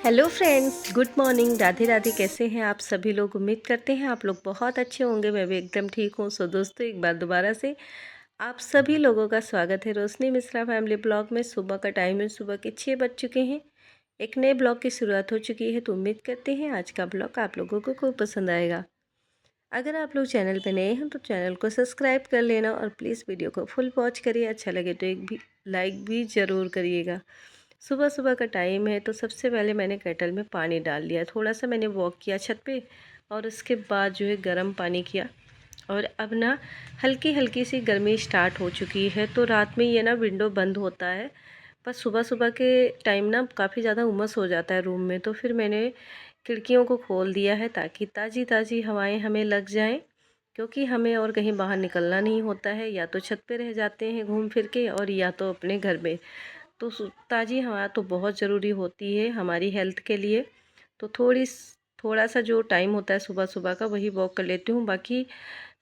Hello friends, good morning. Radhe Radhe. कैसे हैं आप सभी लोग? उम्मीद करते हैं आप लोग बहुत अच्छे होंगे। मैं भी एकदम ठीक हूँ। सो दोस्तों, एक बार दोबारा से आप सभी लोगों का स्वागत है रोशनी मिश्रा फैमिली ब्लॉग में। सुबह का टाइम है, सुबह के 6 बज चुके हैं। एक नए ब्लॉग की शुरुआत हो चुकी है, तो उम्मीद करते हैं आज का ब्लॉग आप लोगों को खूब पसंद आएगा। अगर आप लोग चैनल पर नए हैं तो चैनल को सब्सक्राइब कर लेना और प्लीज़ वीडियो को फुल वॉच करिए। अच्छा लगे तो एक भी लाइक भी ज़रूर करिएगा। सुबह सुबह का टाइम है, तो सबसे पहले मैंने केटल में पानी डाल लिया। थोड़ा सा मैंने वॉक किया छत पे और उसके बाद जो है गर्म पानी किया। और अब ना हल्की हल्की सी गर्मी स्टार्ट हो चुकी है, तो रात में ये ना विंडो बंद होता है। पर सुबह सुबह के टाइम ना काफ़ी ज़्यादा उमस हो जाता है रूम में, तो फिर मैंने खिड़कियों को खोल दिया है ताकि ताज़ी ताज़ी हवाएं हमें लग जाएं। क्योंकि हमें और कहीं बाहर निकलना नहीं होता है, या तो छत पे रह जाते हैं घूम फिर के, और या तो अपने घर में। तो ताज़ी हवा तो बहुत ज़रूरी होती है हमारी हेल्थ के लिए। तो थोड़ा सा जो टाइम होता है सुबह सुबह का, वही वॉक कर लेती हूँ। बाकी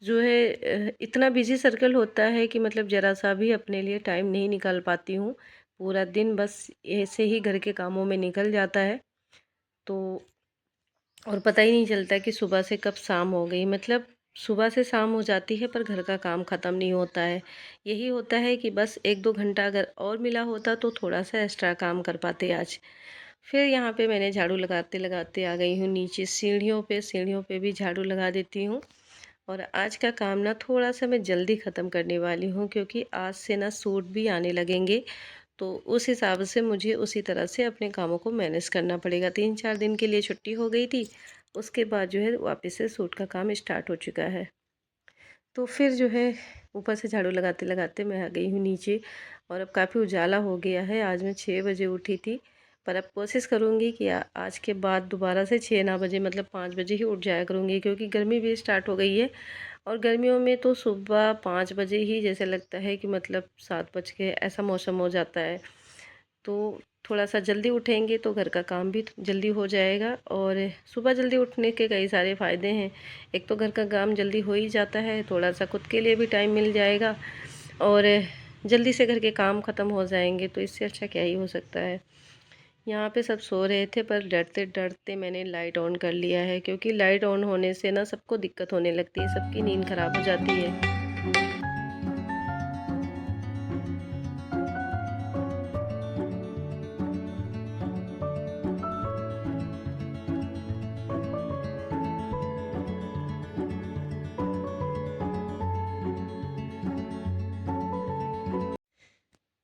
जो है इतना बिजी सर्कल होता है कि मतलब ज़रा सा भी अपने लिए टाइम नहीं निकाल पाती हूँ। पूरा दिन बस ऐसे ही घर के कामों में निकल जाता है। तो और पता ही नहीं चलता कि सुबह से कब शाम हो गई। मतलब सुबह से शाम हो जाती है पर घर का काम ख़त्म नहीं होता है। यही होता है कि बस 1-2 घंटा अगर और मिला होता तो थोड़ा सा एक्स्ट्रा काम कर पाते आज। फिर यहाँ पे मैंने झाड़ू लगाते लगाते आ गई हूँ नीचे सीढ़ियों पे भी झाड़ू लगा देती हूँ। और आज का काम ना थोड़ा सा मैं जल्दी ख़त्म करने वाली हूँ, क्योंकि आज से ना सूट भी आने लगेंगे। तो उस हिसाब से मुझे उसी तरह से अपने कामों को मैनेज करना पड़ेगा। 3-4 दिन के लिए छुट्टी हो गई थी, उसके बाद जो है वापस से सूट का काम स्टार्ट हो चुका है। तो फिर जो है ऊपर से झाड़ू लगाते लगाते मैं आ गई हूँ नीचे। और अब काफ़ी उजाला हो गया है। आज मैं 6 बजे उठी थी, पर अब कोशिश करूँगी कि आज के बाद दोबारा से 6 ना बजे, मतलब 5 बजे ही उठ जाया करूँगी, क्योंकि गर्मी भी स्टार्ट हो गई है। और गर्मियों में तो सुबह 5 बजे ही जैसे लगता है कि मतलब 7 बज के ऐसा मौसम हो जाता है। तो थोड़ा सा जल्दी उठेंगे तो घर का काम भी जल्दी हो जाएगा। और सुबह जल्दी उठने के कई सारे फ़ायदे हैं। एक तो घर का काम जल्दी हो ही जाता है, थोड़ा सा खुद के लिए भी टाइम मिल जाएगा, और जल्दी से घर के काम ख़त्म हो जाएंगे। तो इससे अच्छा क्या ही हो सकता है। यहाँ पे सब सो रहे थे, पर डरते डरते मैंने लाइट ऑन कर लिया है, क्योंकि लाइट ऑन होने से ना सबको दिक्कत होने लगती है, सबकी नींद ख़राब हो जाती है।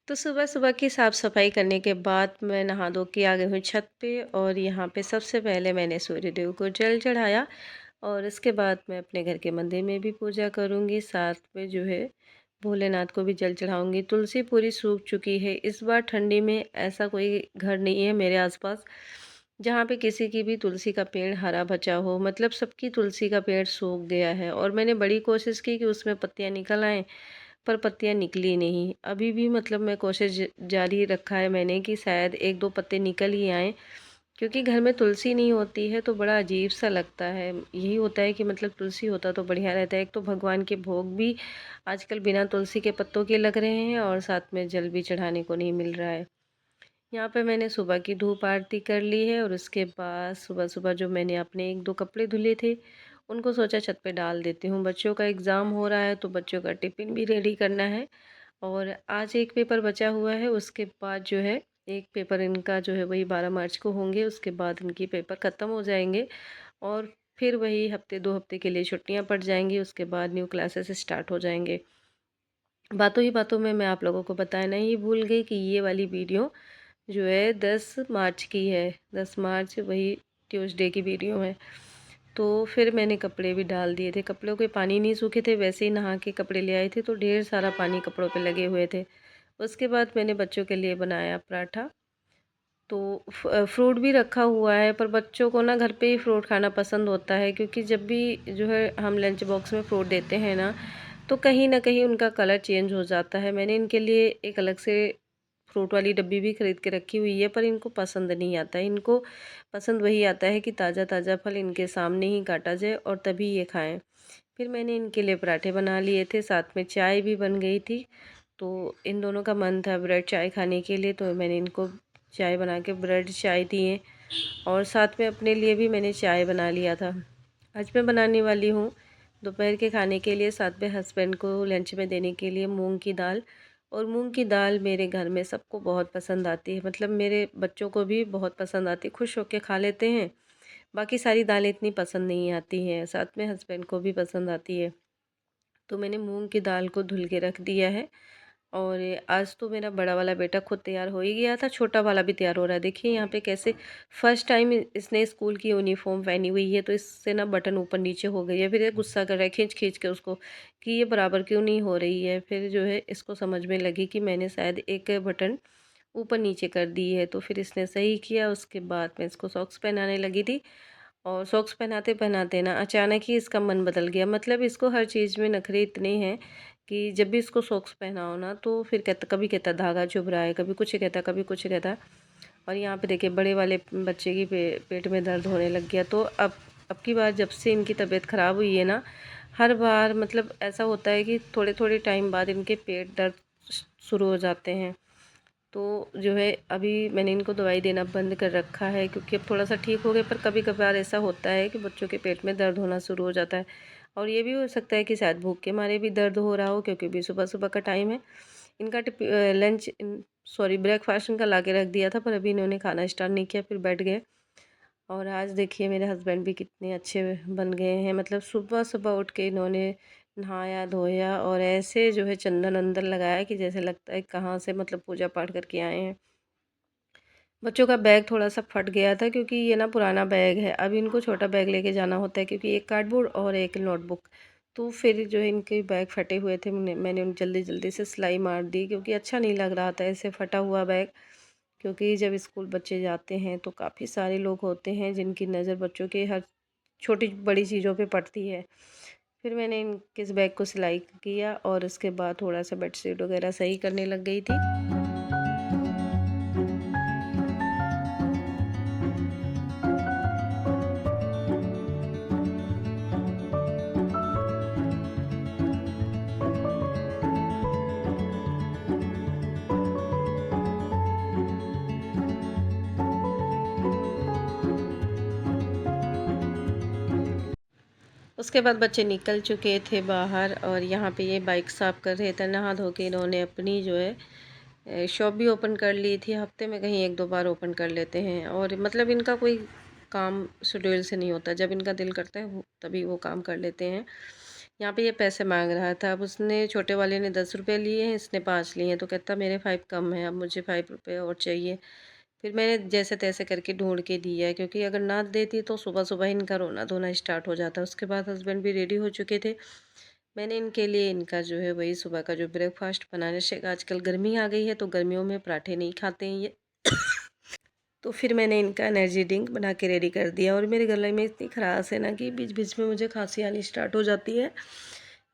तो सुबह सुबह की साफ़ सफाई करने के बाद मैं नहा धो के आ गई हूँ छत पे। और यहाँ पे सबसे पहले मैंने सूर्यदेव को जल चढ़ाया, और इसके बाद मैं अपने घर के मंदिर में भी पूजा करूँगी। साथ में जो है भोलेनाथ को भी जल चढ़ाऊँगी। तुलसी पूरी सूख चुकी है। इस बार ठंडी में ऐसा कोई घर नहीं है मेरे आसपास जहाँ पे किसी की भी तुलसी का पेड़ हरा बचा हो। मतलब सबकी तुलसी का पेड़ सूख गया है, और मैंने बड़ी कोशिश की कि उसमें पत्तियाँ निकल आएँ, पर पत्तियाँ निकली नहीं। अभी भी मतलब मैं कोशिश जारी रखा है मैंने कि शायद 1-2 पत्ते निकल ही आएँ। क्योंकि घर में तुलसी नहीं होती है तो बड़ा अजीब सा लगता है। यही होता है कि मतलब तुलसी होता तो बढ़िया रहता है। एक तो भगवान के भोग भी आजकल बिना तुलसी के पत्तों के लग रहे हैं, और साथ में जल भी चढ़ाने को नहीं मिल रहा है। यहाँ पे मैंने सुबह की धूप आरती कर ली है, और उसके बाद सुबह सुबह जो मैंने अपने 1-2 कपड़े धुले थे, उनको सोचा छत पे डाल देती हूँ। बच्चों का एग्ज़ाम हो रहा है, तो बच्चों का टिफ़िन भी रेडी करना है। और आज एक पेपर बचा हुआ है, उसके बाद जो है एक पेपर इनका जो है वही 12 मार्च को होंगे। उसके बाद इनकी पेपर ख़त्म हो जाएंगे, और फिर वही हफ्ते 2 हफ्ते के लिए छुट्टियां पड़ जाएंगी। उसके बाद न्यू क्लासेस स्टार्ट हो जाएंगे। बातों ही बातों में मैं आप लोगों को बताना ही भूल गई कि ये वाली वीडियो जो है 10 मार्च की है। 10 मार्च वही ट्यूसडे की वीडियो है। तो फिर मैंने कपड़े भी डाल दिए थे। कपड़ों के पानी नहीं सूखे थे, वैसे ही नहा के कपड़े ले आई थी, तो ढेर सारा पानी कपड़ों पे लगे हुए थे। उसके बाद मैंने बच्चों के लिए बनाया पराठा। तो फ्रूट भी रखा हुआ है, पर बच्चों को ना घर पे ही फ्रूट खाना पसंद होता है, क्योंकि जब भी जो है हम लंच बॉक्स में फ्रूट देते हैं ना कहीं उनका कलर चेंज हो जाता है। मैंने इनके लिए एक अलग से फ्रूट वाली डब्बी भी खरीद के रखी हुई है, पर इनको पसंद नहीं आता है। इनको पसंद वही आता है कि ताज़ा ताज़ा फल इनके सामने ही काटा जाए और तभी ये खाएं। फिर मैंने इनके लिए पराठे बना लिए थे, साथ में चाय भी बन गई थी। तो इन दोनों का मन था ब्रेड चाय खाने के लिए, तो मैंने इनको चाय बना के ब्रेड चाय दिए। और साथ में अपने लिए भी मैंने चाय बना लिया था। आज मैं बनाने वाली हूँ दोपहर के खाने के लिए, साथ में हस्बैंड को लंच में देने के लिए मूंग की दाल। और मूंग की दाल मेरे घर में सबको बहुत पसंद आती है, मतलब मेरे बच्चों को भी बहुत पसंद आती है, खुश होकर खा लेते हैं। बाकी सारी दालें इतनी पसंद नहीं आती हैं, साथ में हस्बैंड को भी पसंद आती है। तो मैंने मूंग की दाल को धुल के रख दिया है। और आज तो मेरा बड़ा वाला बेटा खुद तैयार हो ही गया था, छोटा वाला भी तैयार हो रहा है। देखिए यहाँ पे कैसे फर्स्ट टाइम इसने स्कूल की यूनिफॉर्म पहनी हुई है, तो इससे ना बटन ऊपर नीचे हो गई है। फिर ये गुस्सा कर रहा है खींच खींच के उसको कि ये बराबर क्यों नहीं हो रही है। फिर जो है इसको समझ में लगी कि मैंने शायद एक बटन ऊपर नीचे कर दी है, तो फिर इसने सही किया। उसके बाद मैं इसको सॉक्स पहनाने लगी थी, और सॉक्स पहनाते पहनाते ना अचानक ही इसका मन बदल गया। मतलब इसको हर चीज़ में नखरे इतने हैं कि जब भी इसको सॉक्स पहनाओ ना तो फिर कहता, कभी कहता धागा चुभ रहा है, कभी कुछ कहता, कभी कुछ कहता। और यहाँ पे देखिए बड़े वाले बच्चे की पेट में दर्द होने लग गया। तो अब की बार जब से इनकी तबीयत ख़राब हुई है ना, हर बार मतलब ऐसा होता है कि थोड़े थोड़े टाइम बाद इनके पेट दर्द शुरू हो जाते हैं। तो जो है अभी मैंने इनको दवाई देना बंद कर रखा है, क्योंकि अब थोड़ा सा ठीक हो गए। पर कभी कभार ऐसा होता है कि बच्चों के पेट में दर्द होना शुरू हो जाता है। और ये भी हो सकता है कि शायद भूख के मारे भी दर्द हो रहा हो, क्योंकि अभी सुबह सुबह का टाइम है। इनका लंच सॉरी ब्रेकफास्ट इनका ला के रख दिया था, पर अभी इन्होंने खाना स्टार्ट नहीं किया, फिर बैठ गए। और आज देखिए मेरे हस्बैंड भी कितने अच्छे बन गए हैं। मतलब सुबह सुबह उठ के इन्होंने नहाया धोया और ऐसे जो है चंदन अंदर लगाया कि जैसे लगता है कहाँ से मतलब पूजा पाठ करके आए हैं। बच्चों का बैग थोड़ा सा फट गया था, क्योंकि ये ना पुराना बैग है। अब इनको छोटा बैग लेके जाना होता है, क्योंकि एक कार्डबोर्ड और एक नोटबुक। तो फिर जो है इनके बैग फटे हुए थे, मैंने उन जल्दी जल्दी से सिलाई मार दी, क्योंकि अच्छा नहीं लग रहा था ऐसे फटा हुआ बैग। क्योंकि जब स्कूल बच्चे जाते हैं तो काफ़ी सारे लोग होते हैं जिनकी नज़र बच्चों के हर छोटी बड़ी चीज़ों पे पड़ती है। फिर मैंने इनके इस बैग को सिलाई किया, और उसके बाद थोड़ा सा बेडशीट वगैरह सही करने लग गई थी। उसके बाद बच्चे निकल चुके थे बाहर, और यहाँ पे ये बाइक साफ़ कर रहे थे। नहा धो के इन्होंने अपनी जो है शॉप भी ओपन कर ली थी। हफ्ते में कहीं एक दो बार ओपन कर लेते हैं, और मतलब इनका कोई काम शेड्यूल से नहीं होता। जब इनका दिल करता है तभी वो काम कर लेते हैं। यहाँ पे ये पैसे मांग रहा था। अब उसने छोटे वाले ने 10 रुपये लिए हैं, इसने 5 लिए हैं। तो कहता मेरे 5 कम है, अब मुझे 5 रुपये और चाहिए। फिर मैंने जैसे तैसे करके ढूंढ के दिया, क्योंकि अगर ना देती तो सुबह सुबह इनका रोना धोना स्टार्ट हो जाता। उसके बाद हस्बैंड भी रेडी हो चुके थे। मैंने इनके लिए इनका जो है वही सुबह का जो ब्रेकफास्ट बनाने से, आजकल गर्मी आ गई है तो गर्मियों में पराठे नहीं खाते हैं ये। तो फिर मैंने इनका एनर्जी ड्रिंक बना के रेडी कर दिया। और मेरे गले में इतनी खराश है ना कि बीच बीच में मुझे खांसी आनी स्टार्ट हो जाती है।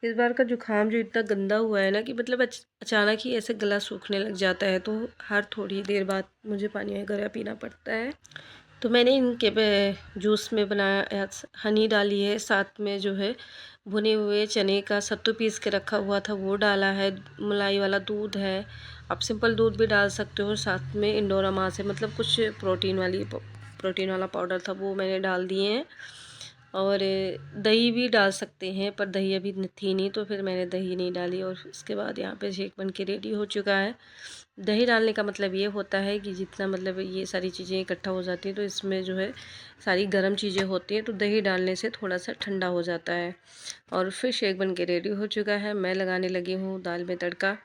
इस बार का जुकाम जो इतना गंदा हुआ है ना कि मतलब अचानक ही ऐसे गला सूखने लग जाता है, तो हर थोड़ी देर बाद मुझे पानी वगैरह पीना पड़ता है। तो मैंने इनके जूस में बनाया हनी डाली है, साथ में जो है भुने हुए चने का सत्तू पीस के रखा हुआ था वो डाला है, मलाई वाला दूध है। आप सिंपल दूध भी डाल सकते हो। साथ में इंडोरामा से मतलब कुछ प्रोटीन वाला पाउडर था, वो मैंने डाल दिए हैं। और दही भी डाल सकते हैं, पर दही अभी थी नहीं तो फिर मैंने दही नहीं डाली। और उसके बाद यहाँ पे शेक बन के रेडी हो चुका है। दही डालने का मतलब ये होता है कि जितना मतलब ये सारी चीज़ें इकट्ठा हो जाती हैं तो इसमें जो है सारी गर्म चीज़ें होती हैं, तो दही डालने से थोड़ा सा ठंडा हो जाता है। और फिर शेक बन के रेडी हो चुका है। मैं लगाने लगी हूँ दाल में तड़का।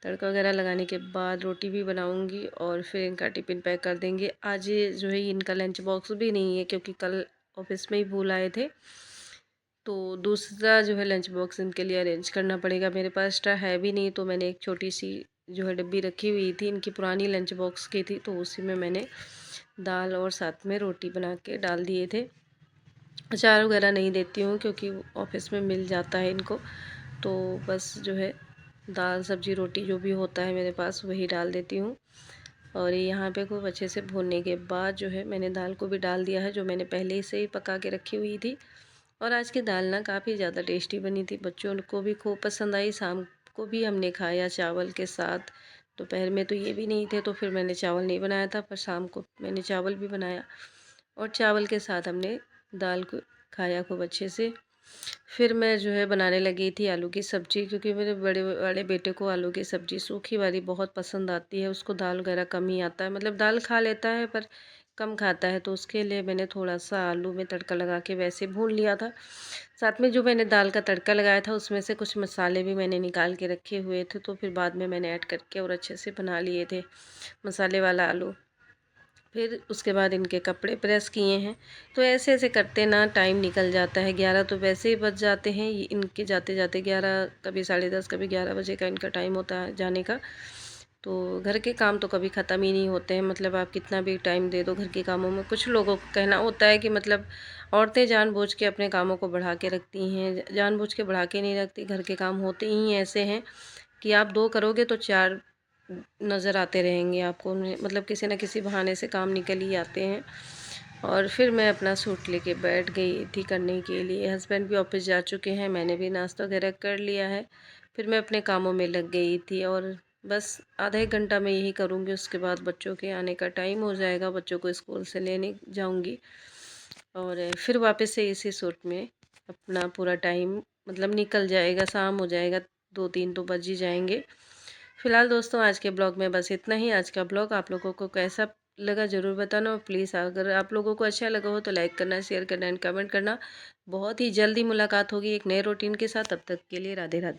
तड़का वगैरह लगाने के बाद रोटी भी बनाऊंगी, और फिर इनका टिफ़िन पैक कर देंगे। आज ये जो है इनका लंच बॉक्स भी नहीं है, क्योंकि कल ऑफिस में ही भूल आए थे। तो दूसरा जो है लंच बॉक्स इनके लिए अरेंज करना पड़ेगा। मेरे पास एक्स्ट्रा है भी नहीं, तो मैंने एक छोटी सी जो है डिब्बी रखी हुई थी, इनकी पुरानी लंच बॉक्स की थी, तो उसी में मैंने दाल और साथ में रोटी बना के डाल दिए थे। अचार वगैरह नहीं देती हूँ, क्योंकि ऑफिस में मिल जाता है इनको। तो बस जो है दाल सब्ज़ी रोटी जो भी होता है मेरे पास वही डाल देती हूँ। और यहाँ पे खूब अच्छे से भूनने के बाद जो है मैंने दाल को भी डाल दिया है, जो मैंने पहले से ही पका के रखी हुई थी। और आज की दाल ना काफ़ी ज़्यादा टेस्टी बनी थी, बच्चों को भी खूब पसंद आई। शाम को भी हमने खाया चावल के साथ। दोपहर में तो ये भी नहीं थे, तो फिर मैंने चावल नहीं बनाया था, पर शाम को मैंने चावल भी बनाया और चावल के साथ हमने दाल को खाया खूब अच्छे से। फिर मैं जो है बनाने लगी थी आलू की सब्ज़ी, क्योंकि मेरे बड़े वाले बेटे को आलू की सब्ज़ी सूखी वाली बहुत पसंद आती है। उसको दाल वगैरह कम ही आता है, मतलब दाल खा लेता है पर कम खाता है, तो उसके लिए मैंने थोड़ा-सा आलू में तड़का लगा के वैसे भून लिया था। साथ में जो मैंने दाल का तड़का लगाया था उसमें से कुछ मसाले भी मैंने निकाल के रखे हुए थे, तो फिर बाद में मैंने ऐड करके और अच्छे से बना लिए थे मसाले वाला आलू। फिर उसके बाद इनके कपड़े प्रेस किए हैं। तो ऐसे-ऐसे करते ना टाइम निकल जाता है, 11 तो वैसे ही बज जाते हैं। ये इनके जाते-जाते 11, कभी 10:30, कभी 11 बजे का इनका टाइम होता है जाने का। तो घर के काम तो कभी ख़त्म ही नहीं होते हैं, मतलब आप कितना भी टाइम दे दो घर के कामों में। कुछ लोगों का कहना होता है कि मतलब औरतें जानबूझ के अपने कामों को बढ़ा के रखती हैं, जानबूझ के बढ़ा के नहीं रखती। घर के काम होते ही ऐसे हैं कि आप 2 करोगे तो 4 नज़र आते रहेंगे आपको, उन्हें मतलब किसी न किसी बहाने से काम निकल ही आते हैं। और फिर मैं अपना सूट लेके बैठ गई थी करने के लिए। हस्बैंड भी ऑफिस जा चुके हैं, मैंने भी नाश्ता वगैरह कर लिया है। फिर मैं अपने कामों में लग गई थी और बस आधा 1 घंटा मैं यही करूँगी, उसके बाद बच्चों के आने का टाइम हो जाएगा, बच्चों को स्कूल से लेने जाऊँगी और फिर वापस से इसी सूट में अपना पूरा टाइम मतलब निकल जाएगा, शाम हो जाएगा, 2-3 तो बज ही जाएँगे। फिलहाल दोस्तों आज के ब्लॉग में बस इतना ही। आज का ब्लॉग आप लोगों को कैसा लगा ज़रूर बताना, और प्लीज़ अगर आप लोगों को अच्छा लगा हो तो लाइक करना, शेयर करना एंड कमेंट करना। बहुत ही जल्दी मुलाकात होगी एक नए रूटीन के साथ, तब तक के लिए राधे राधे।